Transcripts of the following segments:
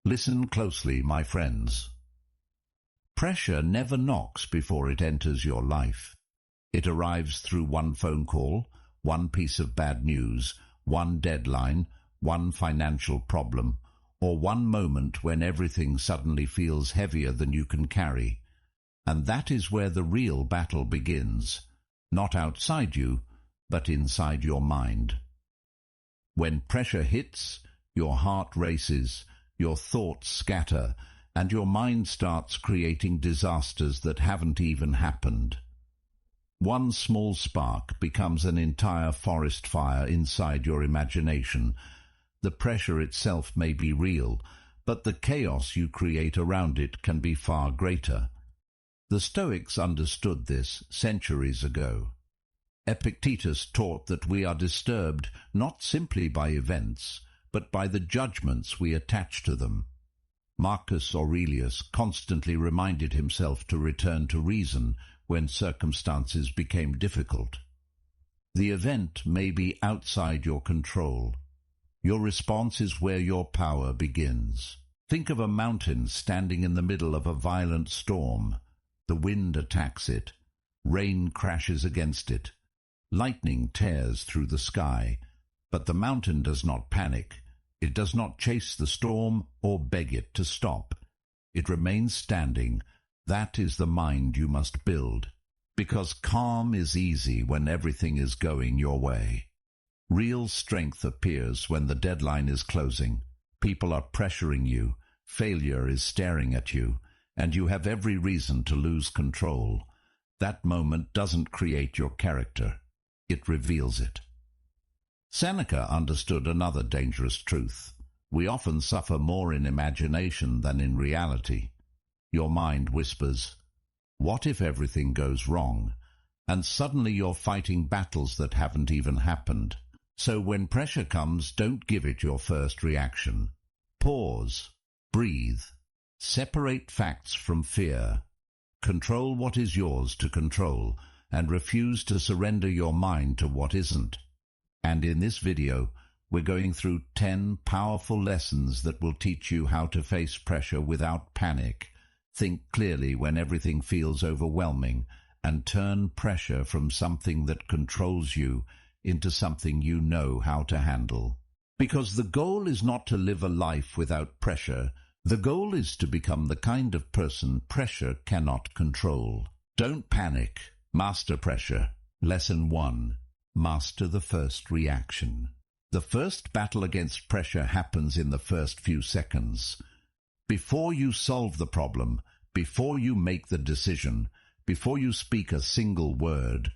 Listen closely, my friends. Pressure never knocks before it enters your life. It arrives through one phone call, one piece of bad news, one deadline, one financial problem, or one moment when everything suddenly feels heavier than you can carry. And that is where the real battle begins, not outside you, but inside your mind. When pressure hits, your heart races, your thoughts scatter, and your mind starts creating disasters that haven't even happened. One small spark becomes an entire forest fire inside your imagination. The pressure itself may be real, but the chaos you create around it can be far greater. The Stoics understood this centuries ago. Epictetus taught that we are disturbed not simply by events, but by the judgments we attach to them. Marcus Aurelius constantly reminded himself to return to reason when circumstances became difficult. The event may be outside your control. Your response is where your power begins. Think of a mountain standing in the middle of a violent storm. The wind attacks it. Rain crashes against it. Lightning tears through the sky. But the mountain does not panic. It does not chase the storm or beg it to stop. It remains standing. That is the mind you must build. Because calm is easy when everything is going your way. Real strength appears when the deadline is closing. People are pressuring you. Failure is staring at you. And you have every reason to lose control. That moment doesn't create your character. It reveals it. Seneca understood another dangerous truth. We often suffer more in imagination than in reality. Your mind whispers, "What if everything goes wrong?" And suddenly you're fighting battles that haven't even happened. So when pressure comes, don't give it your first reaction. Pause, breathe, separate facts from fear. Control what is yours to control, and refuse to surrender your mind to what isn't. And in this video, we're going through 10 powerful lessons that will teach you how to face pressure without panic, think clearly when everything feels overwhelming, and turn pressure from something that controls you into something you know how to handle. Because the goal is not to live a life without pressure. The goal is to become the kind of person pressure cannot control. Don't panic. Master pressure. Lesson 1. Master the first reaction. The first battle against pressure happens in the first few seconds. Before you solve the problem, before you make the decision, before you speak a single word,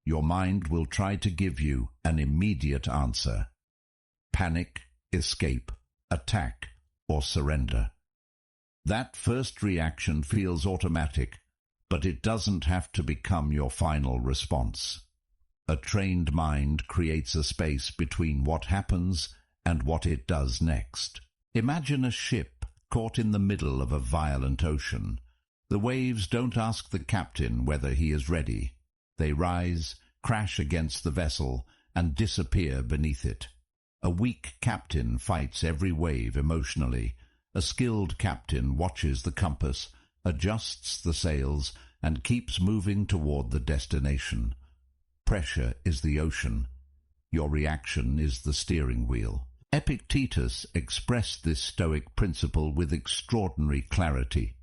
your mind will try to give you an immediate answer. Panic, escape, attack, or surrender. That first reaction feels automatic, but it doesn't have to become your final response. A trained mind creates a space between what happens and what it does next. Imagine a ship caught in the middle of a violent ocean. The waves don't ask the captain whether he is ready. They rise, crash against the vessel, and disappear beneath it. A weak captain fights every wave emotionally. A skilled captain watches the compass, adjusts the sails, and keeps moving toward the destination. Pressure is the ocean. Your reaction is the steering wheel. Epictetus expressed this Stoic principle with extraordinary clarity.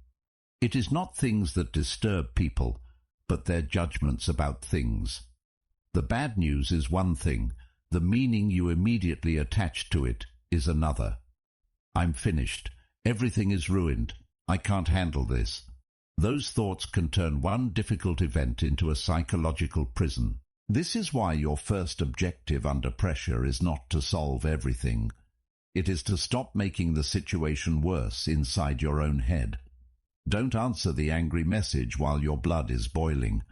It is not things that disturb people, but their judgments about things. The bad news is one thing. The meaning you immediately attach to it is another. I'm finished. Everything is ruined. I can't handle this. Those thoughts can turn one difficult event into a psychological prison. This is why your first objective under pressure is not to solve everything. It is to stop making the situation worse inside your own head. Don't answer the angry message while your blood is boiling.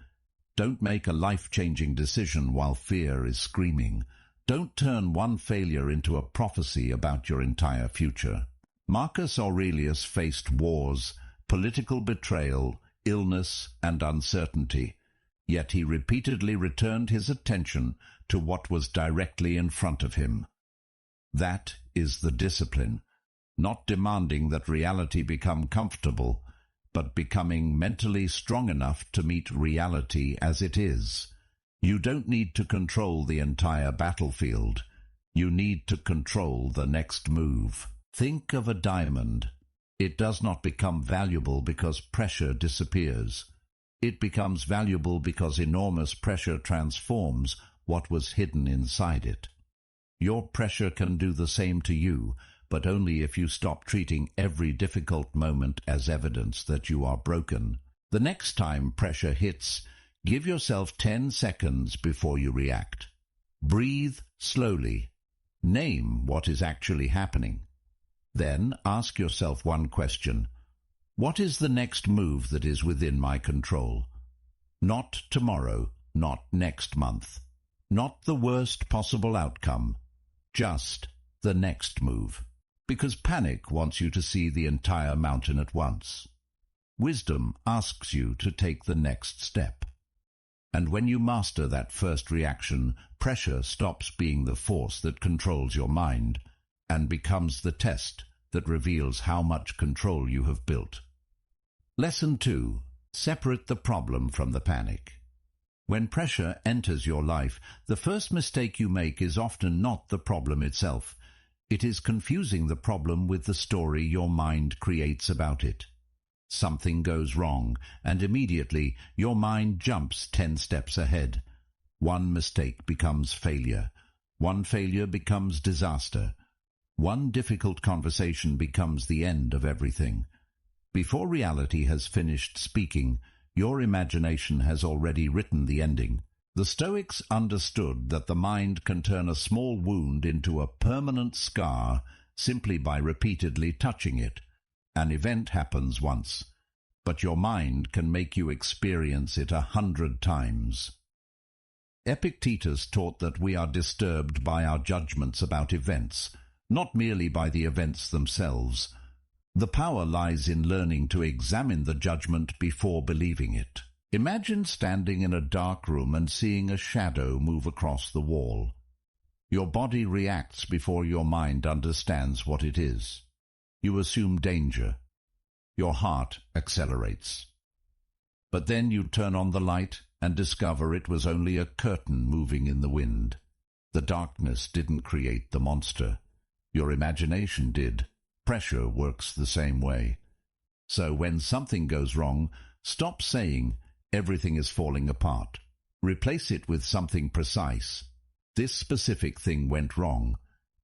Don't make a life-changing decision while fear is screaming. Don't turn one failure into a prophecy about your entire future. Marcus Aurelius faced wars, political betrayal, illness, and uncertainty, yet he repeatedly returned his attention to what was directly in front of him. That is the discipline. not demanding that reality become comfortable, but becoming mentally strong enough to meet reality as it is. You don't need to control the entire battlefield. You need to control the next move. Think of a diamond. It does not become valuable because pressure disappears. It becomes valuable because enormous pressure transforms what was hidden inside it. Your pressure can do the same to you, but only if you stop treating every difficult moment as evidence that you are broken. The next time pressure hits, give yourself 10 seconds before you react. Breathe slowly. Name what is actually happening. Then ask yourself one question. What is the next move that is within my control? Not tomorrow, not next month, not the worst possible outcome, just the next move. Because panic wants you to see the entire mountain at once. Wisdom asks you to take the next step. And when you master that first reaction, pressure stops being the force that controls your mind and becomes the test that reveals how much control you have built. Lesson 2. Separate the problem from the panic. When pressure enters your life, the first mistake you make is often not the problem itself. It is confusing the problem with the story your mind creates about it. Something goes wrong, and immediately your mind jumps 10 steps ahead. One mistake becomes failure. One failure becomes disaster. One difficult conversation becomes the end of everything. Before reality has finished speaking, your imagination has already written the ending. The Stoics understood that the mind can turn a small wound into a permanent scar simply by repeatedly touching it. An event happens once, but your mind can make you experience it 100 times. Epictetus taught that we are disturbed by our judgments about events, not merely by the events themselves. The power lies in learning to examine the judgment before believing it. Imagine standing in a dark room and seeing a shadow move across the wall. Your body reacts before your mind understands what it is. You assume danger. Your heart accelerates. But then you turn on the light and discover it was only a curtain moving in the wind. The darkness didn't create the monster. Your imagination did. Pressure works the same way. So when something goes wrong, stop saying, "Everything is falling apart." Replace it with something precise. "This specific thing went wrong."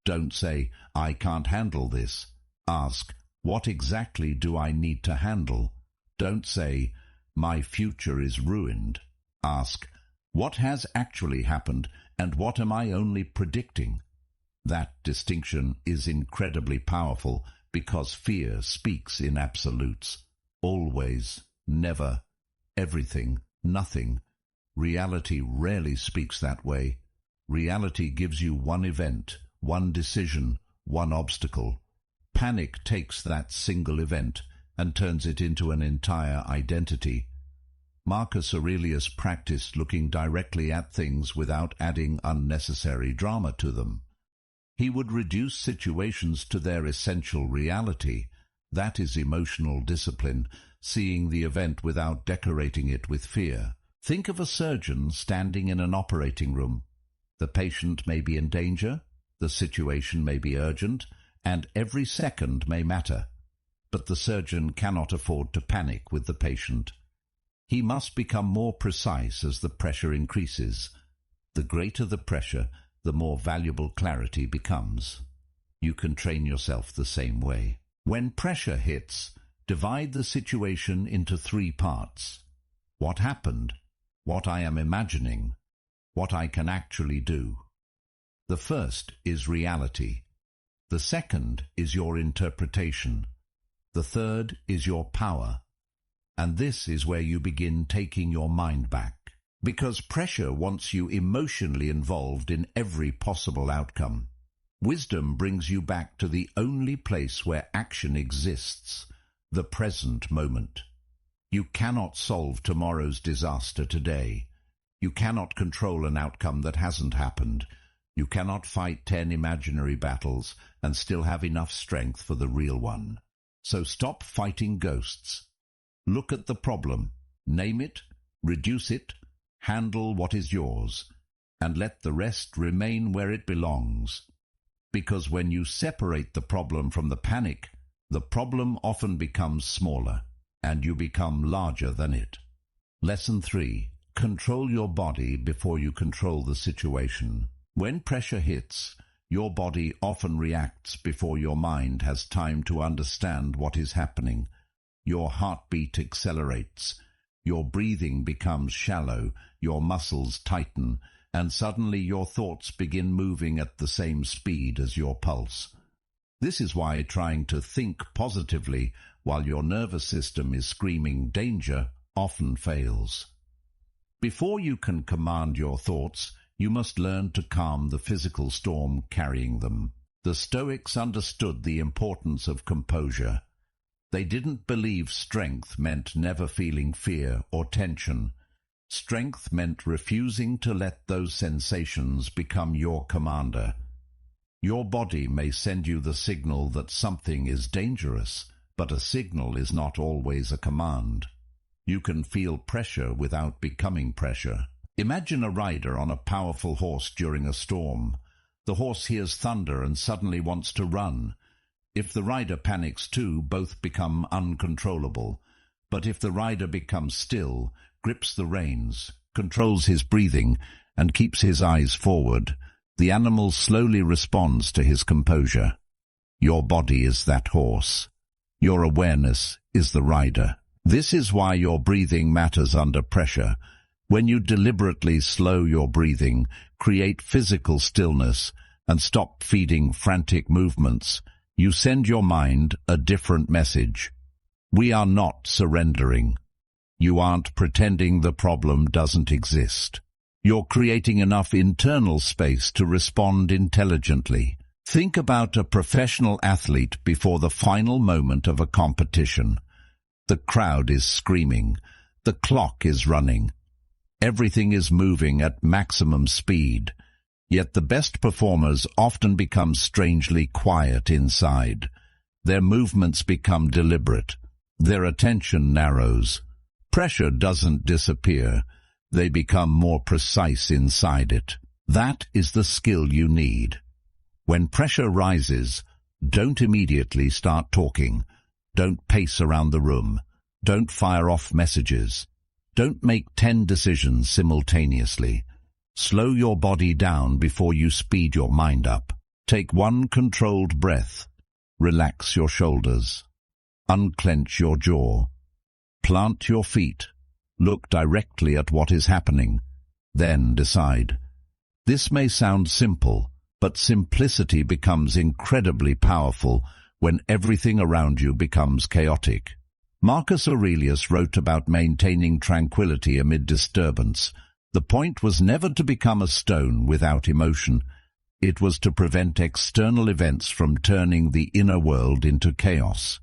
Don't say, "I can't handle this." Ask, "What exactly do I need to handle?" Don't say, "My future is ruined." Ask, "What has actually happened and what am I only predicting?" That distinction is incredibly powerful because fear speaks in absolutes. Always, never, everything, nothing. Reality rarely speaks that way. Reality gives you one event, one decision, one obstacle. Panic takes that single event and turns it into an entire identity. Marcus Aurelius practiced looking directly at things without adding unnecessary drama to them. He would reduce situations to their essential reality. That is emotional discipline, seeing the event without decorating it with fear. Think of a surgeon standing in an operating room. The patient may be in danger, the situation may be urgent, and every second may matter. But the surgeon cannot afford to panic with the patient. He must become more precise as the pressure increases. The greater the pressure, the more valuable clarity becomes. You can train yourself the same way. When pressure hits, divide the situation into 3 parts. What happened? What I am imagining? What I can actually do? The first is reality. The second is your interpretation. The third is your power. And this is where you begin taking your mind back. Because pressure wants you emotionally involved in every possible outcome. Wisdom brings you back to the only place where action exists, the present moment. You cannot solve tomorrow's disaster today. You cannot control an outcome that hasn't happened. You cannot fight 10 imaginary battles and still have enough strength for the real one. So stop fighting ghosts. Look at the problem, name it, reduce it, handle what is yours, and let the rest remain where it belongs. Because when you separate the problem from the panic, the problem often becomes smaller, and you become larger than it. Lesson 3. Control your body before you control the situation. When pressure hits, your body often reacts before your mind has time to understand what is happening. Your heartbeat accelerates, your breathing becomes shallow, your muscles tighten, and suddenly your thoughts begin moving at the same speed as your pulse. This is why trying to think positively while your nervous system is screaming danger often fails. Before you can command your thoughts, you must learn to calm the physical storm carrying them. The Stoics understood the importance of composure. They didn't believe strength meant never feeling fear or tension. Strength meant refusing to let those sensations become your commander. Your body may send you the signal that something is dangerous, but a signal is not always a command. You can feel pressure without becoming pressure. Imagine a rider on a powerful horse during a storm. The horse hears thunder and suddenly wants to run. If the rider panics too, both become uncontrollable. But if the rider becomes still, grips the reins, controls his breathing, and keeps his eyes forward, the animal slowly responds to his composure. Your body is that horse. Your awareness is the rider. This is why your breathing matters under pressure. When you deliberately slow your breathing, create physical stillness, and stop feeding frantic movements, you send your mind a different message. We are not surrendering. You aren't pretending the problem doesn't exist. You're creating enough internal space to respond intelligently. Think about a professional athlete before the final moment of a competition. The crowd is screaming. The clock is running. Everything is moving at maximum speed. Yet the best performers often become strangely quiet inside. Their movements become deliberate. Their attention narrows. Pressure doesn't disappear. They become more precise inside it. That is the skill you need. When pressure rises, don't immediately start talking. Don't pace around the room. Don't fire off messages. Don't make 10 decisions simultaneously. Slow your body down before you speed your mind up. Take one controlled breath. Relax your shoulders. Unclench your jaw. Plant your feet. Look directly at what is happening. Then decide. This may sound simple, but simplicity becomes incredibly powerful when everything around you becomes chaotic. Marcus Aurelius wrote about maintaining tranquility amid disturbance. The point was never to become a stone without emotion. It was to prevent external events from turning the inner world into chaos.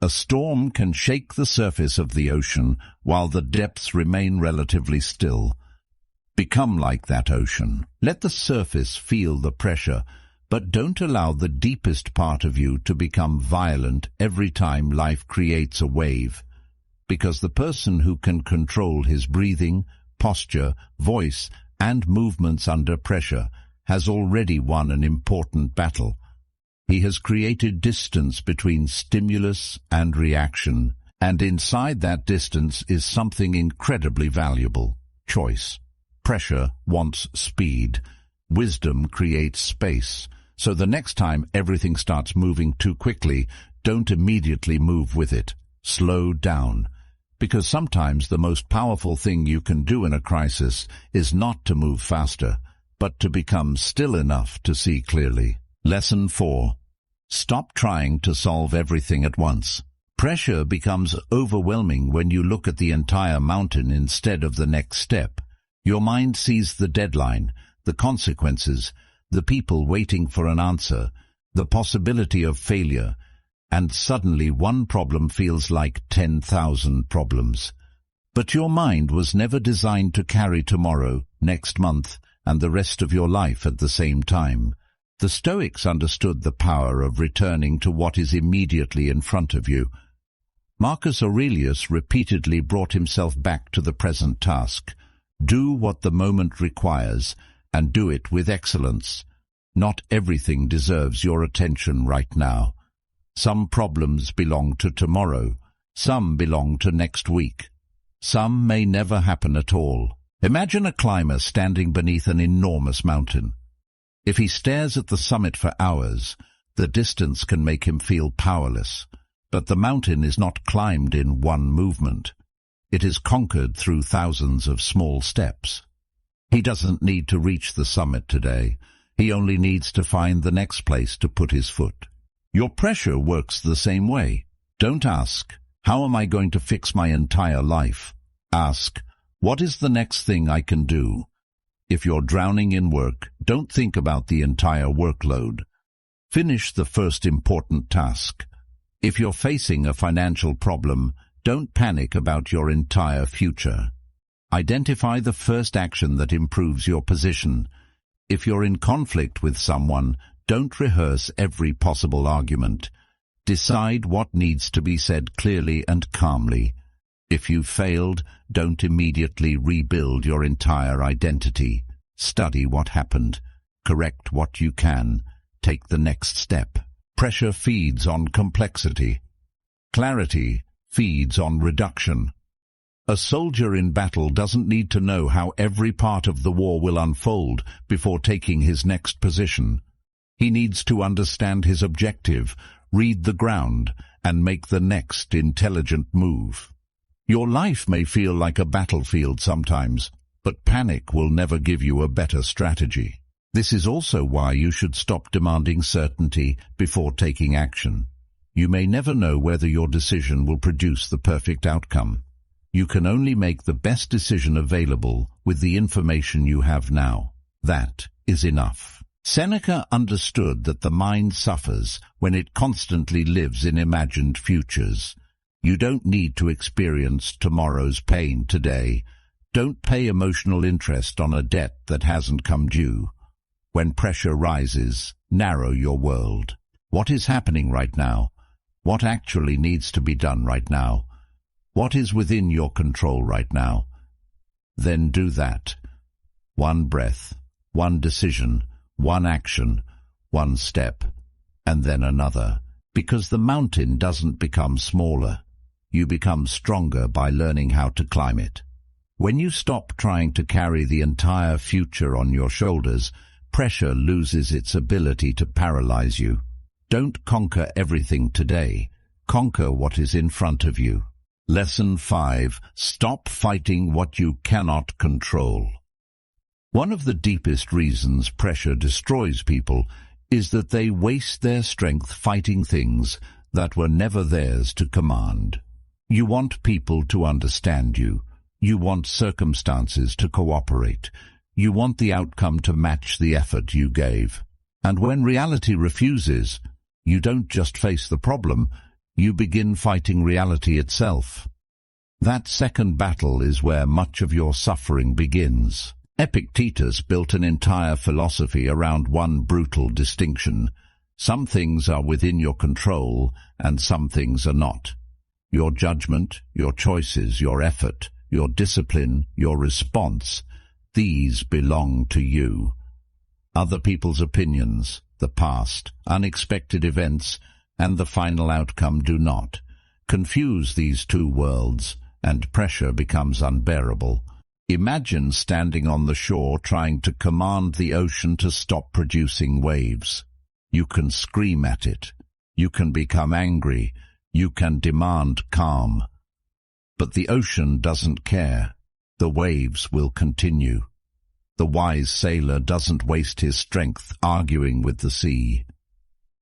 A storm can shake the surface of the ocean while the depths remain relatively still. Become like that ocean. Let the surface feel the pressure, but don't allow the deepest part of you to become violent every time life creates a wave. Because the person who can control his breathing, posture, voice, and movements under pressure has already won an important battle. He has created distance between stimulus and reaction, and inside that distance is something incredibly valuable: choice. Pressure wants speed. Wisdom creates space. So the next time everything starts moving too quickly, don't immediately move with it. Slow down. Because sometimes the most powerful thing you can do in a crisis is not to move faster, but to become still enough to see clearly. Lesson 4. Stop trying to solve everything at once. Pressure becomes overwhelming when you look at the entire mountain instead of the next step. Your mind sees the deadline, the consequences, the people waiting for an answer, the possibility of failure, and suddenly one problem feels like 10,000 problems. But your mind was never designed to carry tomorrow, next month, and the rest of your life at the same time. The Stoics understood the power of returning to what is immediately in front of you. Marcus Aurelius repeatedly brought himself back to the present task. Do what the moment requires, and do it with excellence. Not everything deserves your attention right now. Some problems belong to tomorrow. Some belong to next week. Some may never happen at all. Imagine a climber standing beneath an enormous mountain. If he stares at the summit for hours, the distance can make him feel powerless. But the mountain is not climbed in one movement. It is conquered through thousands of small steps. He doesn't need to reach the summit today. He only needs to find the next place to put his foot. Your pressure works the same way. Don't ask, how am I going to fix my entire life? Ask, what is the next thing I can do? If you're drowning in work, don't think about the entire workload. Finish the first important task. If you're facing a financial problem, don't panic about your entire future. Identify the first action that improves your position. If you're in conflict with someone, don't rehearse every possible argument. Decide what needs to be said clearly and calmly. If you've failed, don't immediately rebuild your entire identity. Study what happened. Correct what you can. Take the next step. Pressure feeds on complexity. Clarity feeds on reduction. A soldier in battle doesn't need to know how every part of the war will unfold before taking his next position. He needs to understand his objective, read the ground, and make the next intelligent move. Your life may feel like a battlefield sometimes, but panic will never give you a better strategy. This is also why you should stop demanding certainty before taking action. You may never know whether your decision will produce the perfect outcome. You can only make the best decision available with the information you have now. That is enough. Seneca understood that the mind suffers when it constantly lives in imagined futures. You don't need to experience tomorrow's pain today. Don't pay emotional interest on a debt that hasn't come due. When pressure rises, narrow your world. What is happening right now? What actually needs to be done right now? What is within your control right now? Then do that. One breath, one decision, one action, one step, and then another. Because the mountain doesn't become smaller. You become stronger by learning how to climb it. When you stop trying to carry the entire future on your shoulders, pressure loses its ability to paralyze you. Don't conquer everything today. Conquer what is in front of you. Lesson 5. Stop fighting what you cannot control. One of the deepest reasons pressure destroys people is that they waste their strength fighting things that were never theirs to command. You want people to understand you. You want circumstances to cooperate. You want the outcome to match the effort you gave. And when reality refuses, you don't just face the problem, you begin fighting reality itself. That second battle is where much of your suffering begins. Epictetus built an entire philosophy around one brutal distinction. Some things are within your control, and some things are not. Your judgment, your choices, your effort, your discipline, your response, these belong to you. Other people's opinions, the past, unexpected events, and the final outcome do not. Confuse these two worlds, and pressure becomes unbearable. Imagine standing on the shore trying to command the ocean to stop producing waves. You can scream at it. You can become angry. You can demand calm. But the ocean doesn't care. The waves will continue. The wise sailor doesn't waste his strength arguing with the sea.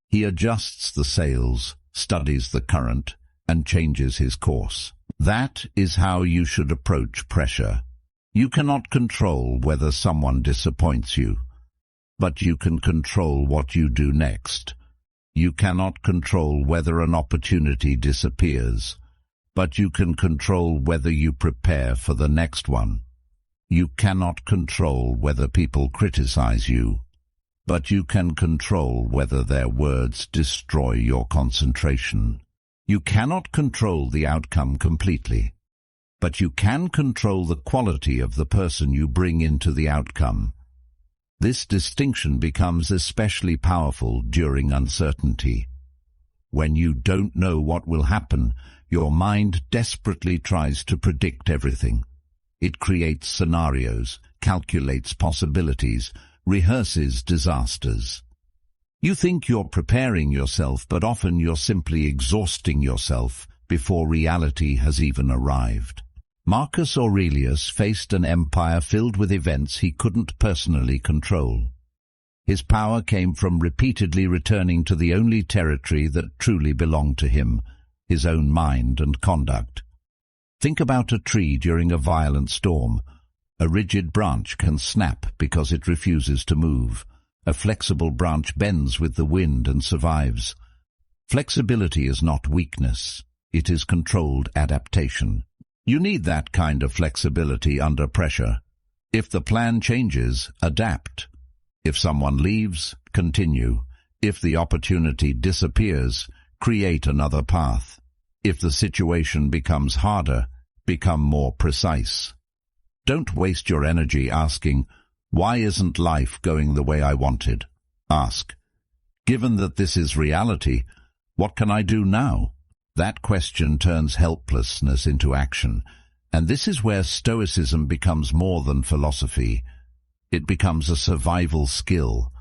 He adjusts the sails, studies the current, and changes his course. That is how you should approach pressure. You cannot control whether someone disappoints you, but you can control what you do next. You cannot control whether an opportunity disappears, but you can control whether you prepare for the next one. You cannot control whether people criticize you, but you can control whether their words destroy your concentration. You cannot control the outcome completely, but you can control the quality of the person you bring into the outcome. This distinction becomes especially powerful during uncertainty. When you don't know what will happen, your mind desperately tries to predict everything. It creates scenarios, calculates possibilities, rehearses disasters. You think you're preparing yourself, but often you're simply exhausting yourself before reality has even arrived. Marcus Aurelius faced an empire filled with events he couldn't personally control. His power came from repeatedly returning to the only territory that truly belonged to him, his own mind and conduct. Think about a tree during a violent storm. A rigid branch can snap because it refuses to move. A flexible branch bends with the wind and survives. Flexibility is not weakness. It is controlled adaptation. You need that kind of flexibility under pressure. If the plan changes, adapt. If someone leaves, continue. If the opportunity disappears, create another path. If the situation becomes harder, become more precise. Don't waste your energy asking, "Why isn't life going the way I wanted?" Ask, "Given that this is reality, what can I do now?" That question turns helplessness into action, and this is where Stoicism becomes more than philosophy. It becomes a survival skill,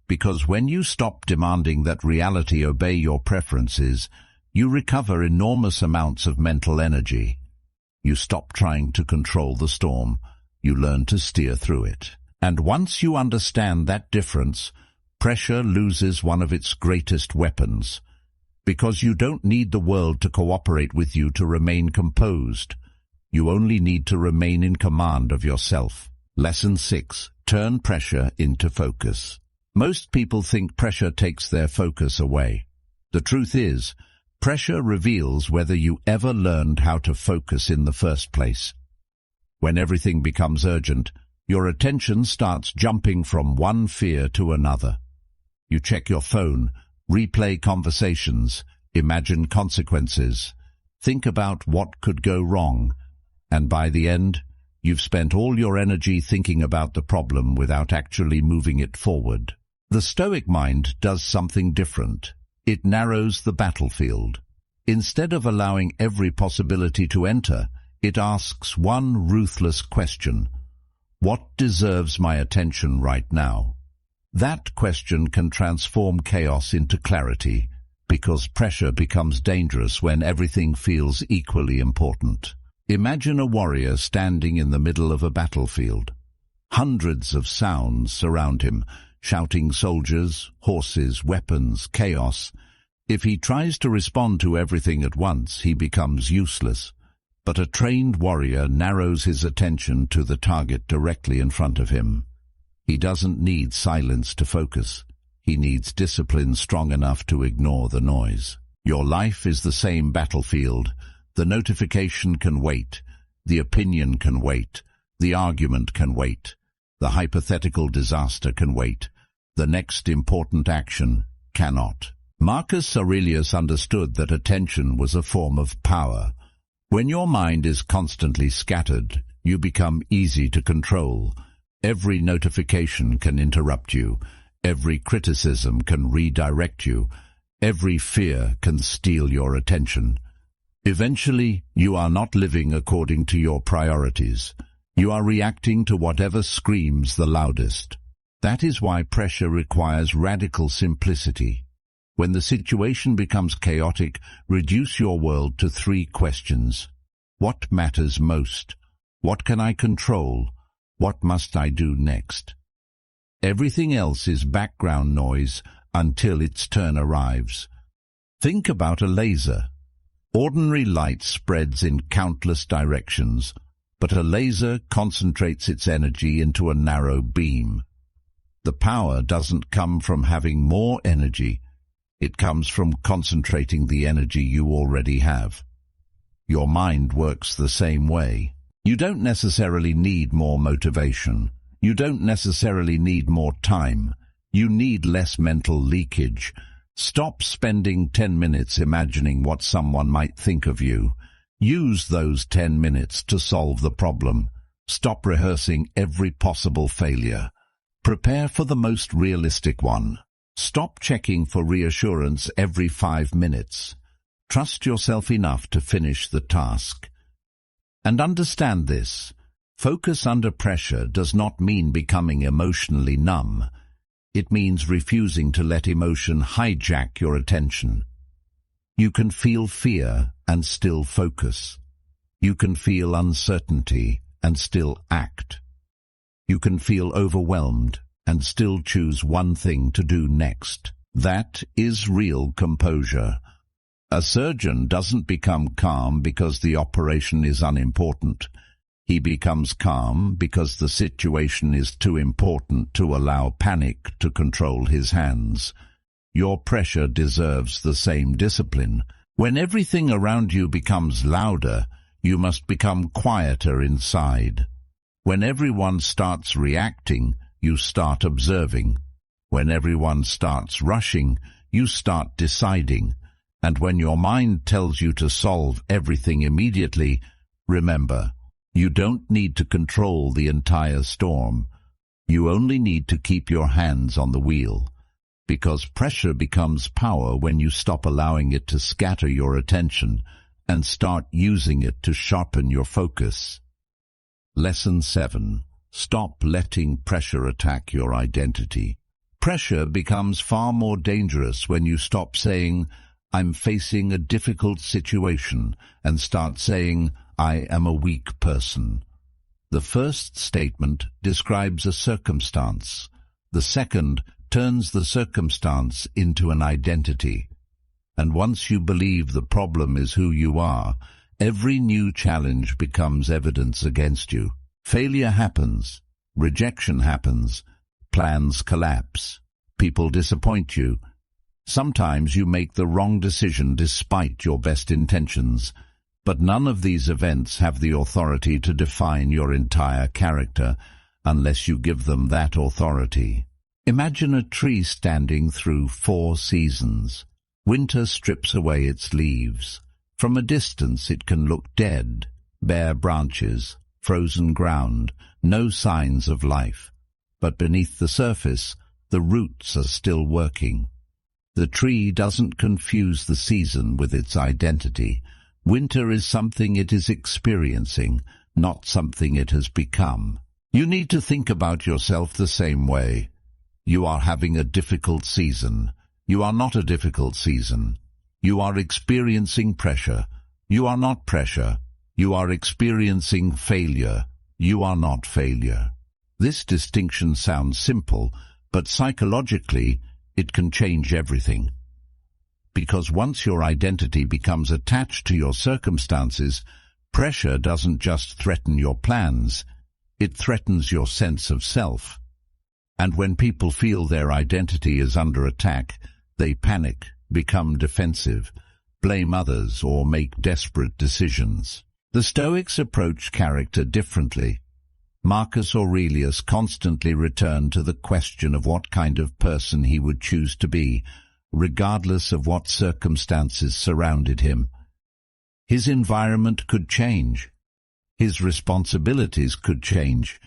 because when you stop demanding that reality obey your preferences, you recover enormous amounts of mental energy. You stop trying to control the storm. You learn to steer through it. And once you understand that difference, pressure loses one of its greatest weapons, because you don't need the world to cooperate with you to remain composed. You only need to remain in command of yourself. Lesson 6. Turn pressure into focus. Most people think pressure takes their focus away. The truth is, pressure reveals whether you ever learned how to focus in the first place. When everything becomes urgent, your attention starts jumping from one fear to another. You check your phone, replay conversations, imagine consequences, think about what could go wrong, and by the end, you've spent all your energy thinking about the problem without actually moving it forward. The Stoic mind does something different. It narrows the battlefield. Instead of allowing every possibility to enter, it asks one ruthless question: what deserves my attention right now? That question can transform chaos into clarity, because pressure becomes dangerous when everything feels equally important. Imagine a warrior standing in the middle of a battlefield. Hundreds of sounds surround him, shouting soldiers, horses, weapons, chaos. If he tries to respond to everything at once, he becomes useless. But a trained warrior narrows his attention to the target directly in front of him. He doesn't need silence to focus. He needs discipline strong enough to ignore the noise. Your life is the same battlefield. The notification can wait. The opinion can wait. The argument can wait. The hypothetical disaster can wait. The next important action cannot. Marcus Aurelius understood that attention was a form of power. When your mind is constantly scattered, you become easy to control. Every notification can interrupt you. Every criticism can redirect you. Every fear can steal your attention. Eventually, you are not living according to your priorities. You are reacting to whatever screams the loudest. That is why pressure requires radical simplicity. When the situation becomes chaotic, reduce your world to 3 questions. What matters most? What can I control? What must I do next? Everything else is background noise until its turn arrives. Think about a laser. Ordinary light spreads in countless directions, but a laser concentrates its energy into a narrow beam. The power doesn't come from having more energy. It comes from concentrating the energy you already have. Your mind works the same way. You don't necessarily need more motivation. You don't necessarily need more time. You need less mental leakage. Stop spending 10 minutes imagining what someone might think of you. Use those 10 minutes to solve the problem. Stop rehearsing every possible failure. Prepare for the most realistic one. Stop checking for reassurance every 5 minutes. Trust yourself enough to finish the task. And understand this. Focus under pressure does not mean becoming emotionally numb. It means refusing to let emotion hijack your attention. You can feel fear and still focus. You can feel uncertainty and still act. You can feel overwhelmed and still choose one thing to do next. That is real composure. A surgeon doesn't become calm because the operation is unimportant. He becomes calm because the situation is too important to allow panic to control his hands. Your pressure deserves the same discipline. When everything around you becomes louder, you must become quieter inside. When everyone starts reacting, you start observing. When everyone starts rushing, you start deciding. And when your mind tells you to solve everything immediately, remember, you don't need to control the entire storm. You only need to keep your hands on the wheel. Because pressure becomes power when you stop allowing it to scatter your attention and start using it to sharpen your focus. Lesson 7. Stop letting pressure attack your identity. Pressure becomes far more dangerous when you stop saying, "I'm facing a difficult situation," and start saying, "I am a weak person." The first statement describes a circumstance. The second turns the circumstance into an identity. And once you believe the problem is who you are, every new challenge becomes evidence against you. Failure happens. Rejection happens. Plans collapse. People disappoint you. Sometimes you make the wrong decision despite your best intentions. But none of these events have the authority to define your entire character unless you give them that authority. Imagine a tree standing through 4 seasons. Winter strips away its leaves. From a distance it can look dead, bare branches, frozen ground, no signs of life. But beneath the surface, the roots are still working. The tree doesn't confuse the season with its identity. Winter is something it is experiencing, not something it has become. You need to think about yourself the same way. You are having a difficult season. You are not a difficult season. You are experiencing pressure. You are not pressure. You are experiencing failure. You are not failure. This distinction sounds simple, but psychologically it can change everything. Because once your identity becomes attached to your circumstances, pressure doesn't just threaten your plans, it threatens your sense of self. And when people feel their identity is under attack, they panic, become defensive, blame others, or make desperate decisions. The Stoics approach character differently. Marcus Aurelius constantly returned to the question of what kind of person he would choose to be, regardless of what circumstances surrounded him. His environment could change. His responsibilities could change.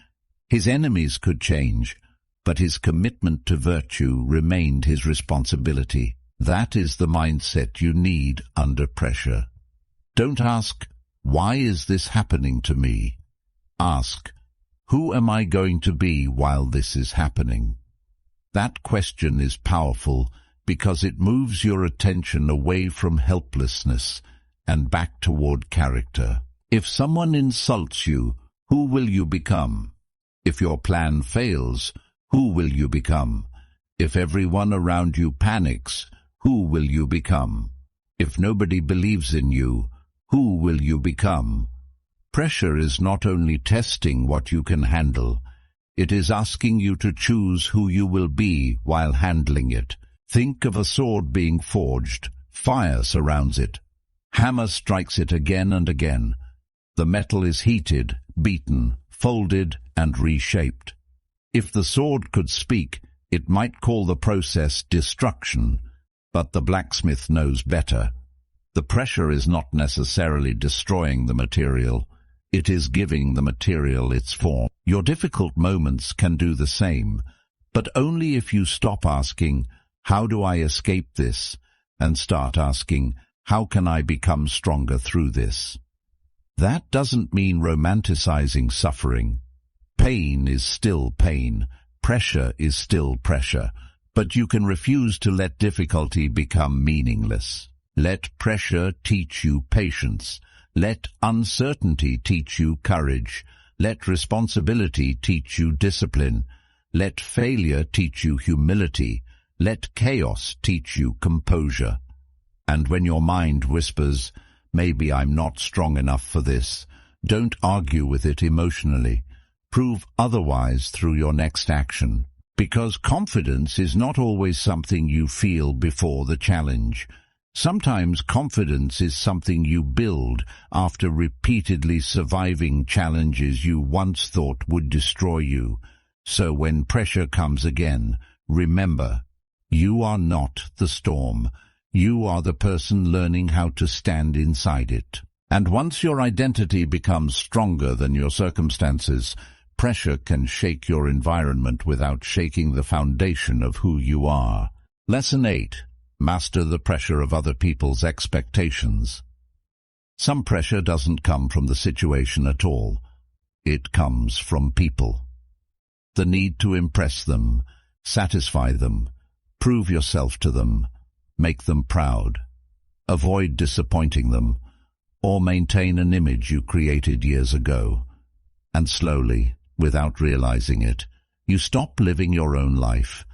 His enemies could change. But his commitment to virtue remained his responsibility. That is the mindset you need under pressure. Don't ask, "Why is this happening to me?" Ask, "Who am I going to be while this is happening?" That question is powerful because it moves your attention away from helplessness and back toward character. If someone insults you, who will you become? If your plan fails, who will you become? If everyone around you panics, who will you become? If nobody believes in you, who will you become? Pressure is not only testing what you can handle, it is asking you to choose who you will be while handling it. Think of a sword being forged. Fire surrounds it. Hammer strikes it again and again. The metal is heated, beaten, folded, and reshaped. If the sword could speak, it might call the process destruction, but the blacksmith knows better. The pressure is not necessarily destroying the material. It is giving the material its form. Your difficult moments can do the same, but only if you stop asking, "How do I escape this?" and start asking, "How can I become stronger through this?" That doesn't mean romanticizing suffering. Pain is still pain. Pressure is still pressure. But you can refuse to let difficulty become meaningless. Let pressure teach you patience. Let uncertainty teach you courage. Let responsibility teach you discipline. Let failure teach you humility. Let chaos teach you composure. And when your mind whispers, "Maybe I'm not strong enough for this," don't argue with it emotionally. Prove otherwise through your next action. Because confidence is not always something you feel before the challenge. Sometimes confidence is something you build after repeatedly surviving challenges you once thought would destroy you. So when pressure comes again, remember, you are not the storm. You are the person learning how to stand inside it. And once your identity becomes stronger than your circumstances, pressure can shake your environment without shaking the foundation of who you are. Lesson 8. Master the pressure of other people's expectations. Some pressure doesn't come from the situation at all. It comes from people. The need to impress them, satisfy them, prove yourself to them, make them proud, avoid disappointing them, or maintain an image you created years ago. And slowly, without realizing it, you stop living your own life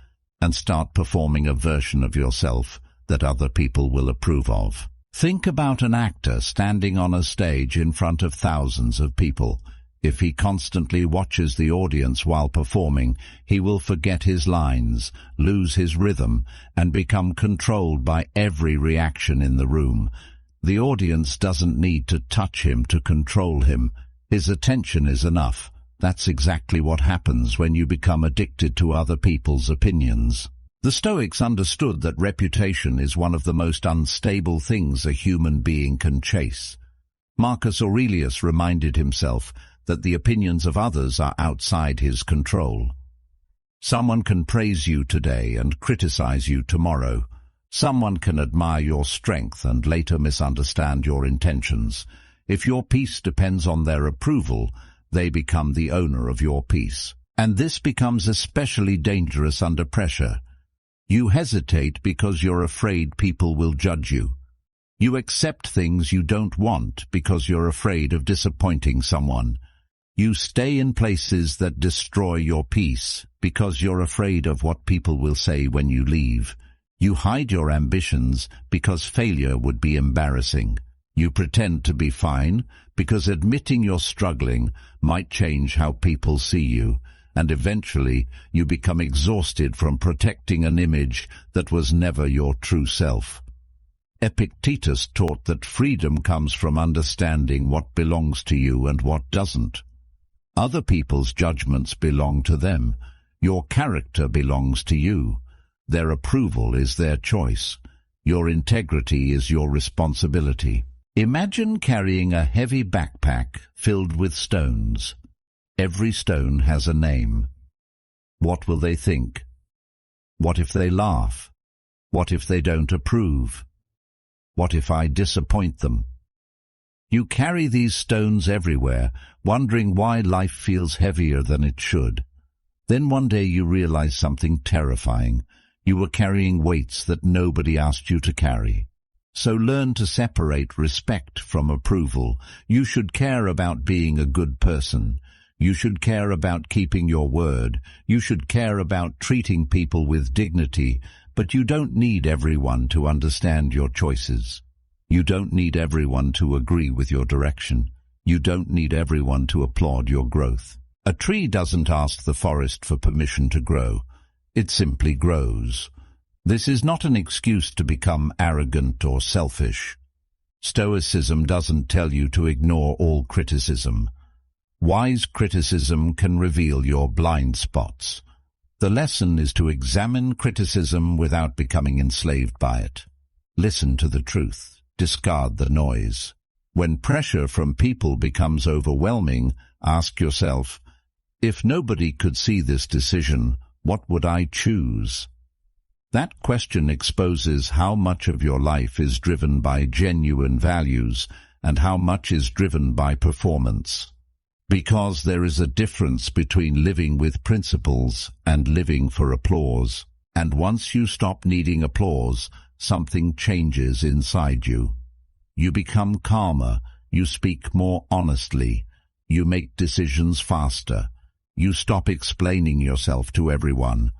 and start performing a version of yourself that other people will approve of. Think about an actor standing on a stage in front of thousands of people. If he constantly watches the audience while performing, he will forget his lines, lose his rhythm, and become controlled by every reaction in the room. The audience doesn't need to touch him to control him. His attention is enough. That's exactly what happens when you become addicted to other people's opinions. The Stoics understood that reputation is one of the most unstable things a human being can chase. Marcus Aurelius reminded himself that the opinions of others are outside his control. Someone can praise you today and criticize you tomorrow. Someone can admire your strength and later misunderstand your intentions. If your peace depends on their approval, they become the owner of your peace. And this becomes especially dangerous under pressure. You hesitate because you're afraid people will judge you. You accept things you don't want because you're afraid of disappointing someone. You stay in places that destroy your peace because you're afraid of what people will say when you leave. You hide your ambitions because failure would be embarrassing. You pretend to be fine because admitting you're struggling might change how people see you, and eventually you become exhausted from protecting an image that was never your true self. Epictetus taught that freedom comes from understanding what belongs to you and what doesn't. Other people's judgments belong to them. Your character belongs to you. Their approval is their choice. Your integrity is your responsibility. Imagine carrying a heavy backpack filled with stones. Every stone has a name. What will they think? What if they laugh? What if they don't approve? What if I disappoint them? You carry these stones everywhere, wondering why life feels heavier than it should. Then one day you realize something terrifying. You were carrying weights that nobody asked you to carry. So learn to separate respect from approval. You should care about being a good person. You should care about keeping your word. You should care about treating people with dignity, but you don't need everyone to understand your choices. You don't need everyone to agree with your direction. You don't need everyone to applaud your growth. A tree doesn't ask the forest for permission to grow. It simply grows. This is not an excuse to become arrogant or selfish. Stoicism doesn't tell you to ignore all criticism. Wise criticism can reveal your blind spots. The lesson is to examine criticism without becoming enslaved by it. Listen to the truth. Discard the noise. When pressure from people becomes overwhelming, ask yourself, if nobody could see this decision, what would I choose? That question exposes how much of your life is driven by genuine values and how much is driven by performance. Because there is a difference between living with principles and living for applause. And once you stop needing applause, something changes inside you. You become calmer, you speak more honestly, you make decisions faster, you stop explaining yourself to everyone.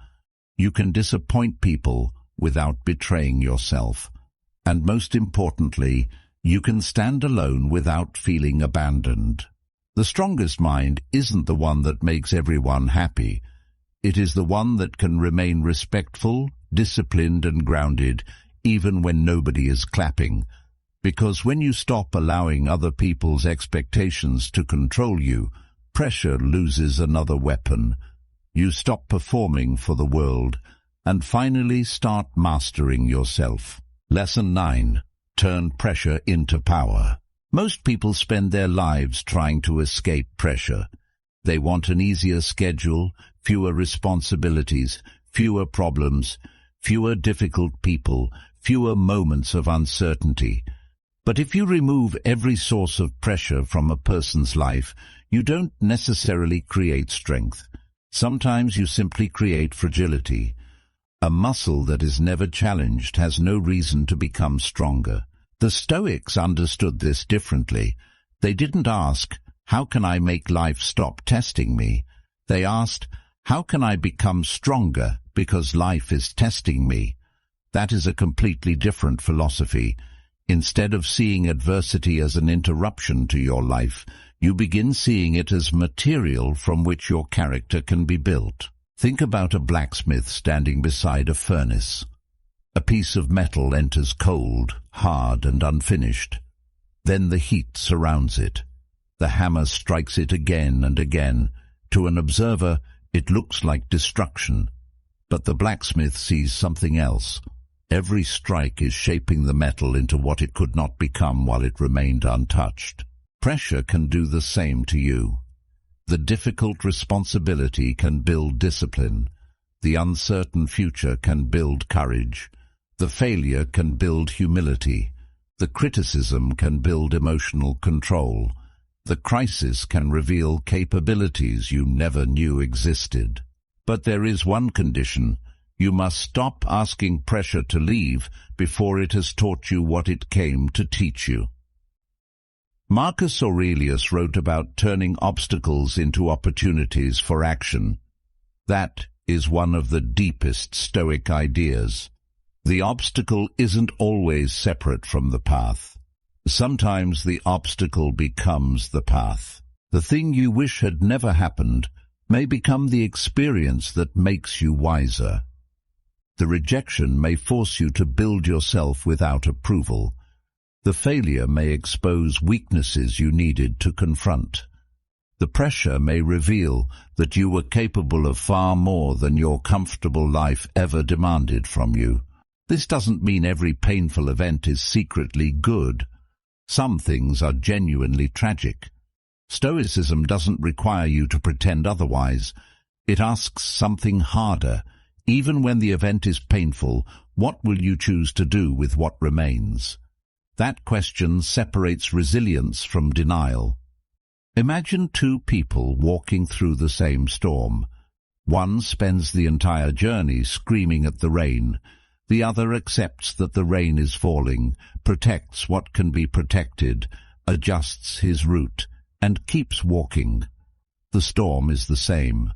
You can disappoint people without betraying yourself. And most importantly, you can stand alone without feeling abandoned. The strongest mind isn't the one that makes everyone happy. It is the one that can remain respectful, disciplined and grounded, even when nobody is clapping. Because when you stop allowing other people's expectations to control you, pressure loses another weapon. You stop performing for the world and finally start mastering yourself. Lesson 9. Turn pressure into power. Most people spend their lives trying to escape pressure. They want an easier schedule, fewer responsibilities, fewer problems, fewer difficult people, fewer moments of uncertainty. But if you remove every source of pressure from a person's life, you don't necessarily create strength. Sometimes you simply create fragility. A muscle that is never challenged has no reason to become stronger. The Stoics understood this differently. They didn't ask, how can I make life stop testing me? They asked, how can I become stronger because life is testing me? That is a completely different philosophy. Instead of seeing adversity as an interruption to your life, you begin seeing it as material from which your character can be built. Think about a blacksmith standing beside a furnace. A piece of metal enters cold, hard and unfinished. Then the heat surrounds it. The hammer strikes it again and again. To an observer, it looks like destruction. But the blacksmith sees something else. Every strike is shaping the metal into what it could not become while it remained untouched. Pressure can do the same to you. The difficult responsibility can build discipline. The uncertain future can build courage. The failure can build humility. The criticism can build emotional control. The crisis can reveal capabilities you never knew existed. But there is one condition. You must stop asking pressure to leave before it has taught you what it came to teach you. Marcus Aurelius wrote about turning obstacles into opportunities for action. That is one of the deepest Stoic ideas. The obstacle isn't always separate from the path. Sometimes the obstacle becomes the path. The thing you wish had never happened may become the experience that makes you wiser. The rejection may force you to build yourself without approval. The failure may expose weaknesses you needed to confront. The pressure may reveal that you were capable of far more than your comfortable life ever demanded from you. This doesn't mean every painful event is secretly good. Some things are genuinely tragic. Stoicism doesn't require you to pretend otherwise. It asks something harder. Even when the event is painful, what will you choose to do with what remains? That question separates resilience from denial. Imagine two people walking through the same storm. One spends the entire journey screaming at the rain. The other accepts that the rain is falling, protects what can be protected, adjusts his route, and keeps walking. The storm is the same,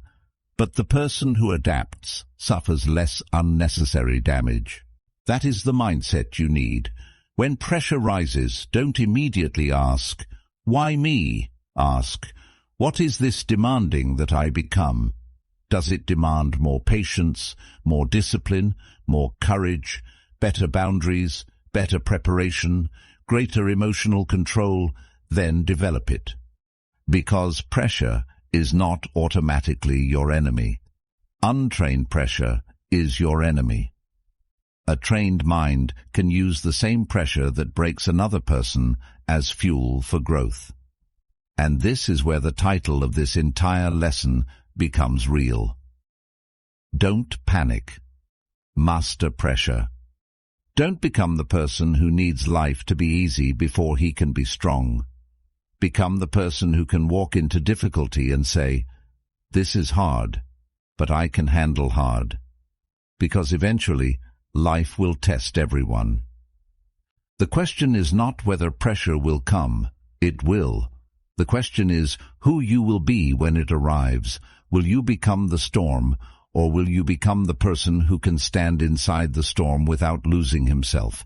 but the person who adapts suffers less unnecessary damage. That is the mindset you need. When pressure rises, don't immediately ask, "Why me?" Ask, "What is this demanding that I become?" Does it demand more patience, more discipline, more courage, better boundaries, better preparation? greater emotional control, then develop it. Because pressure is not automatically your enemy. Untrained pressure is your enemy. A trained mind can use the same pressure that breaks another person as fuel for growth. And this is where the title of this entire lesson becomes real. Don't panic. Master pressure. Don't become the person who needs life to be easy before he can be strong. Become the person who can walk into difficulty and say, "This is hard, but I can handle hard." Because eventually, life will test everyone. The question is not whether pressure will come. It will. The question is who you will be when it arrives. Will you become the storm, or will you become the person who can stand inside the storm without losing himself?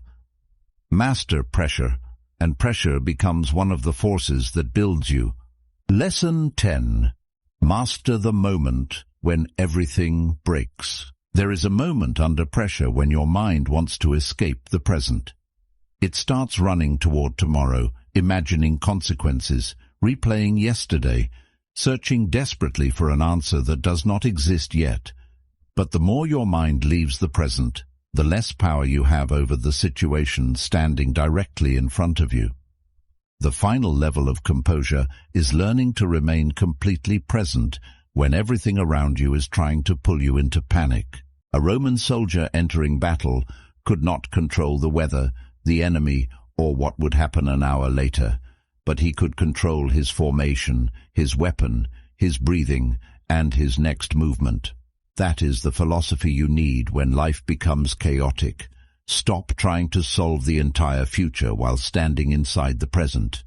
Master pressure, and pressure becomes one of the forces that builds you. Lesson 10. Master the moment when everything breaks. There is a moment under pressure when your mind wants to escape the present. It starts running toward tomorrow, imagining consequences, replaying yesterday, searching desperately for an answer that does not exist yet. But the more your mind leaves the present, the less power you have over the situation standing directly in front of you. The final level of composure is learning to remain completely present when everything around you is trying to pull you into panic. A Roman soldier entering battle could not control the weather, the enemy, or what would happen an hour later, but he could control his formation, his weapon, his breathing, and his next movement. That is the philosophy you need when life becomes chaotic. Stop trying to solve the entire future while standing inside the present.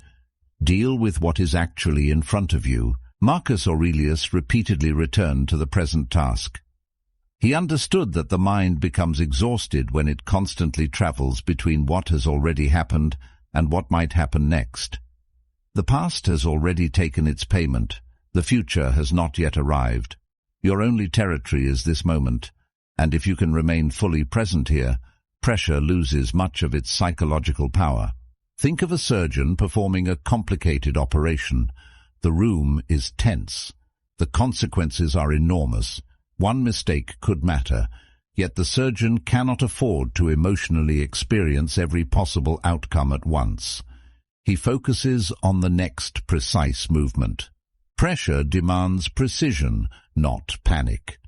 Deal with what is actually in front of you. Marcus Aurelius repeatedly returned to the present task. He understood that the mind becomes exhausted when it constantly travels between what has already happened and what might happen next. The past has already taken its payment. The future has not yet arrived. Your only territory is this moment, and if you can remain fully present here, pressure loses much of its psychological power. Think of a surgeon performing a complicated operation. The room is tense. The consequences are enormous. One mistake could matter, yet the surgeon cannot afford to emotionally experience every possible outcome at once. He focuses on the next precise movement. Pressure demands precision, not panic.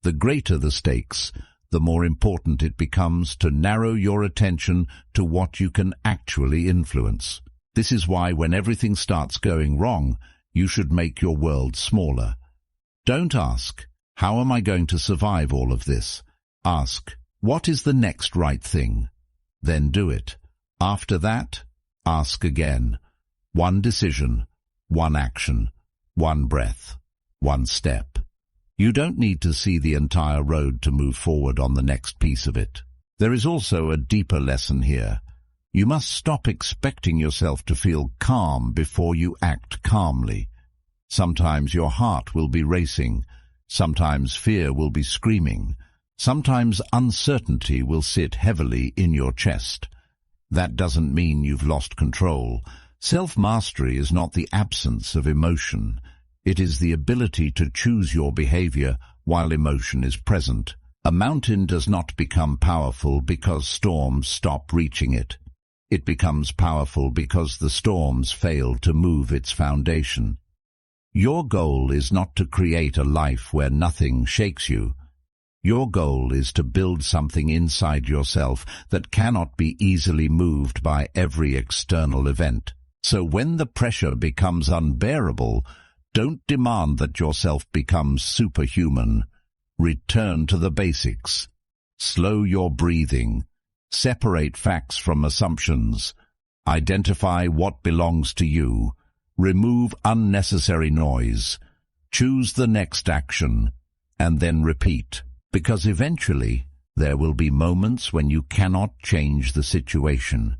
The greater the stakes, the more important it becomes to narrow your attention to what you can actually influence. This is why when everything starts going wrong, you should make your world smaller. Don't ask, "How am I going to survive all of this?" Ask, "What is the next right thing?" Then do it. After that, ask again. One decision, one action, one breath, one step. You don't need to see the entire road to move forward on the next piece of it. There is also a deeper lesson here. You must stop expecting yourself to feel calm before you act calmly. Sometimes your heart will be racing. Sometimes fear will be screaming. Sometimes uncertainty will sit heavily in your chest. That doesn't mean you've lost control. Self-mastery is not the absence of emotion. It is the ability to choose your behavior while emotion is present. A mountain does not become powerful because storms stop reaching it. It becomes powerful because the storms fail to move its foundation. Your goal is not to create a life where nothing shakes you. Your goal is to build something inside yourself that cannot be easily moved by every external event. So when the pressure becomes unbearable, don't demand that yourself becomes superhuman. Return to the basics. Slow your breathing. Separate facts from assumptions. Identify what belongs to you. Remove unnecessary noise. Choose the next action, and then repeat. Because eventually, there will be moments when you cannot change the situation.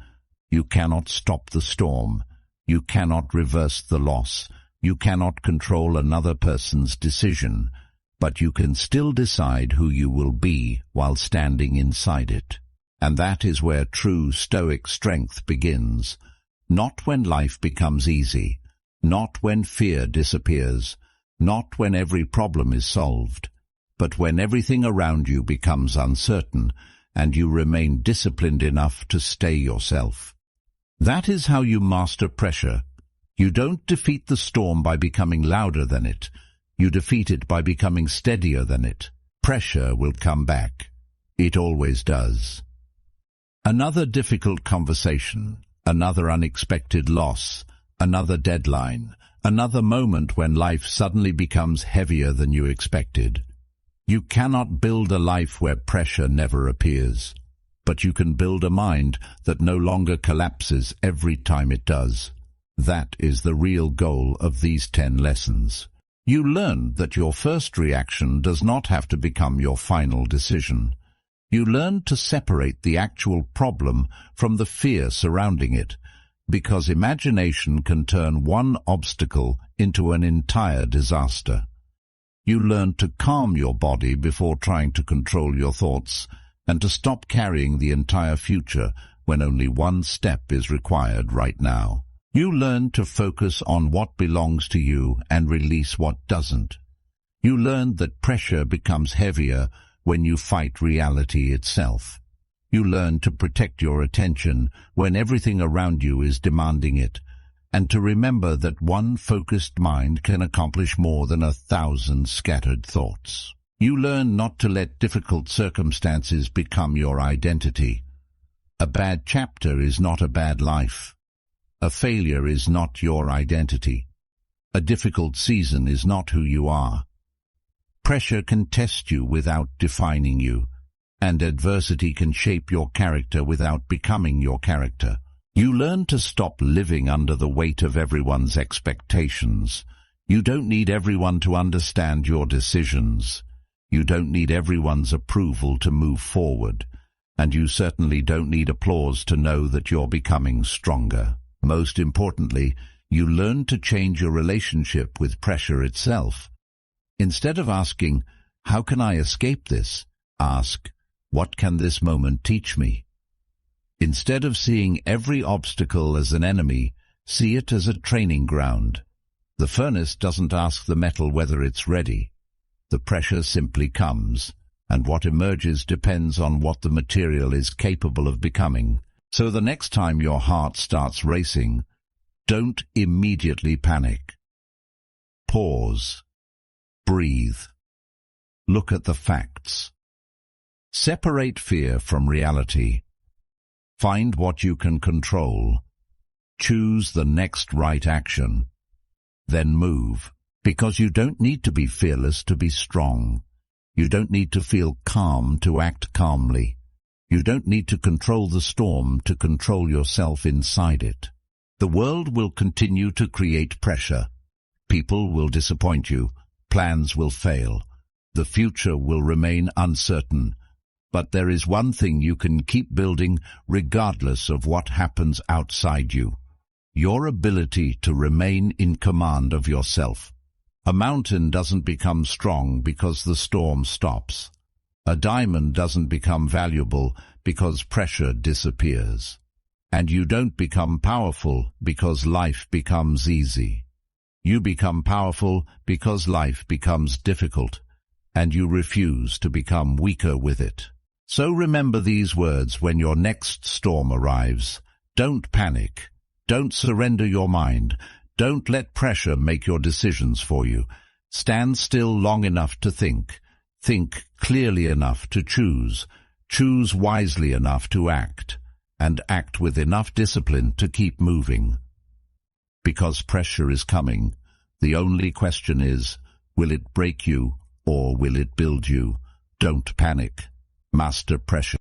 You cannot stop the storm. You cannot reverse the loss. You cannot control another person's decision. But you can still decide who you will be while standing inside it. And that is where true Stoic strength begins. Not when life becomes easy, not when fear disappears, not when every problem is solved, but when everything around you becomes uncertain and you remain disciplined enough to stay yourself. That is how you master pressure. You don't defeat the storm by becoming louder than it. You defeat it by becoming steadier than it. Pressure will come back. It always does. Another difficult conversation, another unexpected loss, another deadline, another moment when life suddenly becomes heavier than you expected. You cannot build a life where pressure never appears, but you can build a mind that no longer collapses every time it does. That is the real goal of these 10 lessons. You learn that your first reaction does not have to become your final decision. You learn to separate the actual problem from the fear surrounding it, because imagination can turn one obstacle into an entire disaster. You learn to calm your body before trying to control your thoughts, and to stop carrying the entire future when only one step is required right now. You learn to focus on what belongs to you and release what doesn't. You learn that pressure becomes heavier when you fight reality itself. You learn to protect your attention when everything around you is demanding it, and to remember that one focused mind can accomplish more than 1,000 scattered thoughts. You learn not to let difficult circumstances become your identity. A bad chapter is not a bad life. A failure is not your identity. A difficult season is not who you are. Pressure can test you without defining you, and adversity can shape your character without becoming your character. You learn to stop living under the weight of everyone's expectations. You don't need everyone to understand your decisions. You don't need everyone's approval to move forward, and you certainly don't need applause to know that you're becoming stronger. Most importantly, you learn to change your relationship with pressure itself. Instead of asking, "How can I escape this?" ask, "What can this moment teach me?" Instead of seeing every obstacle as an enemy, see it as a training ground. The furnace doesn't ask the metal whether it's ready. The pressure simply comes, and what emerges depends on what the material is capable of becoming. So the next time your heart starts racing, don't immediately panic. Pause. Breathe. Look at the facts. Separate fear from reality. Find what you can control. Choose the next right action. Then move, because you don't need to be fearless to be strong. You don't need to feel calm to act calmly. You don't need to control the storm to control yourself inside it. The world will continue to create pressure. People will disappoint you. Plans will fail. The future will remain uncertain. But there is one thing you can keep building regardless of what happens outside you: your ability to remain in command of yourself. A mountain doesn't become strong because the storm stops. A diamond doesn't become valuable because pressure disappears. And you don't become powerful because life becomes easy. You become powerful because life becomes difficult, and you refuse to become weaker with it. So remember these words when your next storm arrives. Don't panic. Don't surrender your mind. Don't let pressure make your decisions for you. Stand still long enough to think. Think clearly enough to choose. Choose wisely enough to act. And act with enough discipline to keep moving. Because pressure is coming, the only question is, will it break you or will it build you? Don't panic. Master pressure.